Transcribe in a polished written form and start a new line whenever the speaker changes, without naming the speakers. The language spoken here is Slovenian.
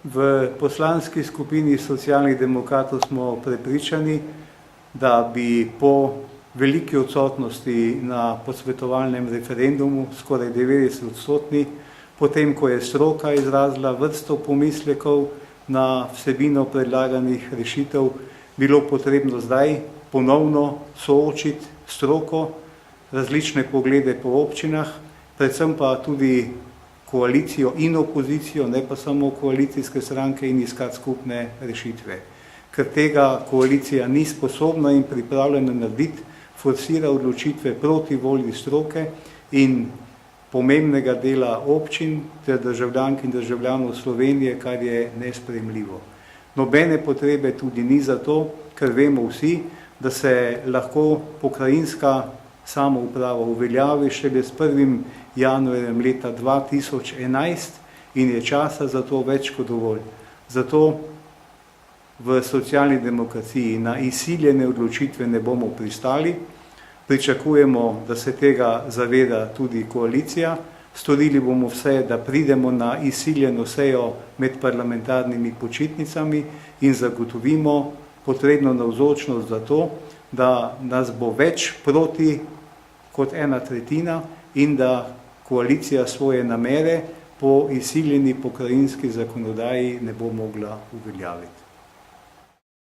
V poslanski skupini Socialnih demokratov smo prepričani, da bi po veliki odsotnosti na posvetovalnem referendumu, skoraj 90-odstotni, potem ko je stroka izrazila vrsto pomislekov na vsebino predlaganih rešitev, bilo potrebno zdaj ponovno soočiti stroko, različne poglede po občinah, predvsem pa tudi koalicijo in opozicijo, ne pa samo koalicijske stranke, in iskati skupne rešitve. Ker tega koalicija ni sposobna in pripravljena narediti, forsira odločitve proti volji stroke in pomembnega dela občin ter državljank in državljanov Slovenije, kar je nesprejemljivo. Nobene potrebe tudi ni za to, ker vemo vsi, da se lahko pokrajinska samouprava uveljavi šele s 1. januarjem leta 2011 in je časa za to več kot dovolj. Zato v socialni demokraciji na izsiljene odločitve ne bomo pristali. Pričakujemo, da se tega zaveda tudi koalicija. Storili bomo vse, da pridemo na izsiljeno sejo med parlamentarnimi počitnicami in zagotovimo potrebno navzočnost za to, da nas bo več proti kot 1/3 in da koalicija svoje namere po izsiljeni pokrajinski zakonodaji ne bo mogla uveljaviti.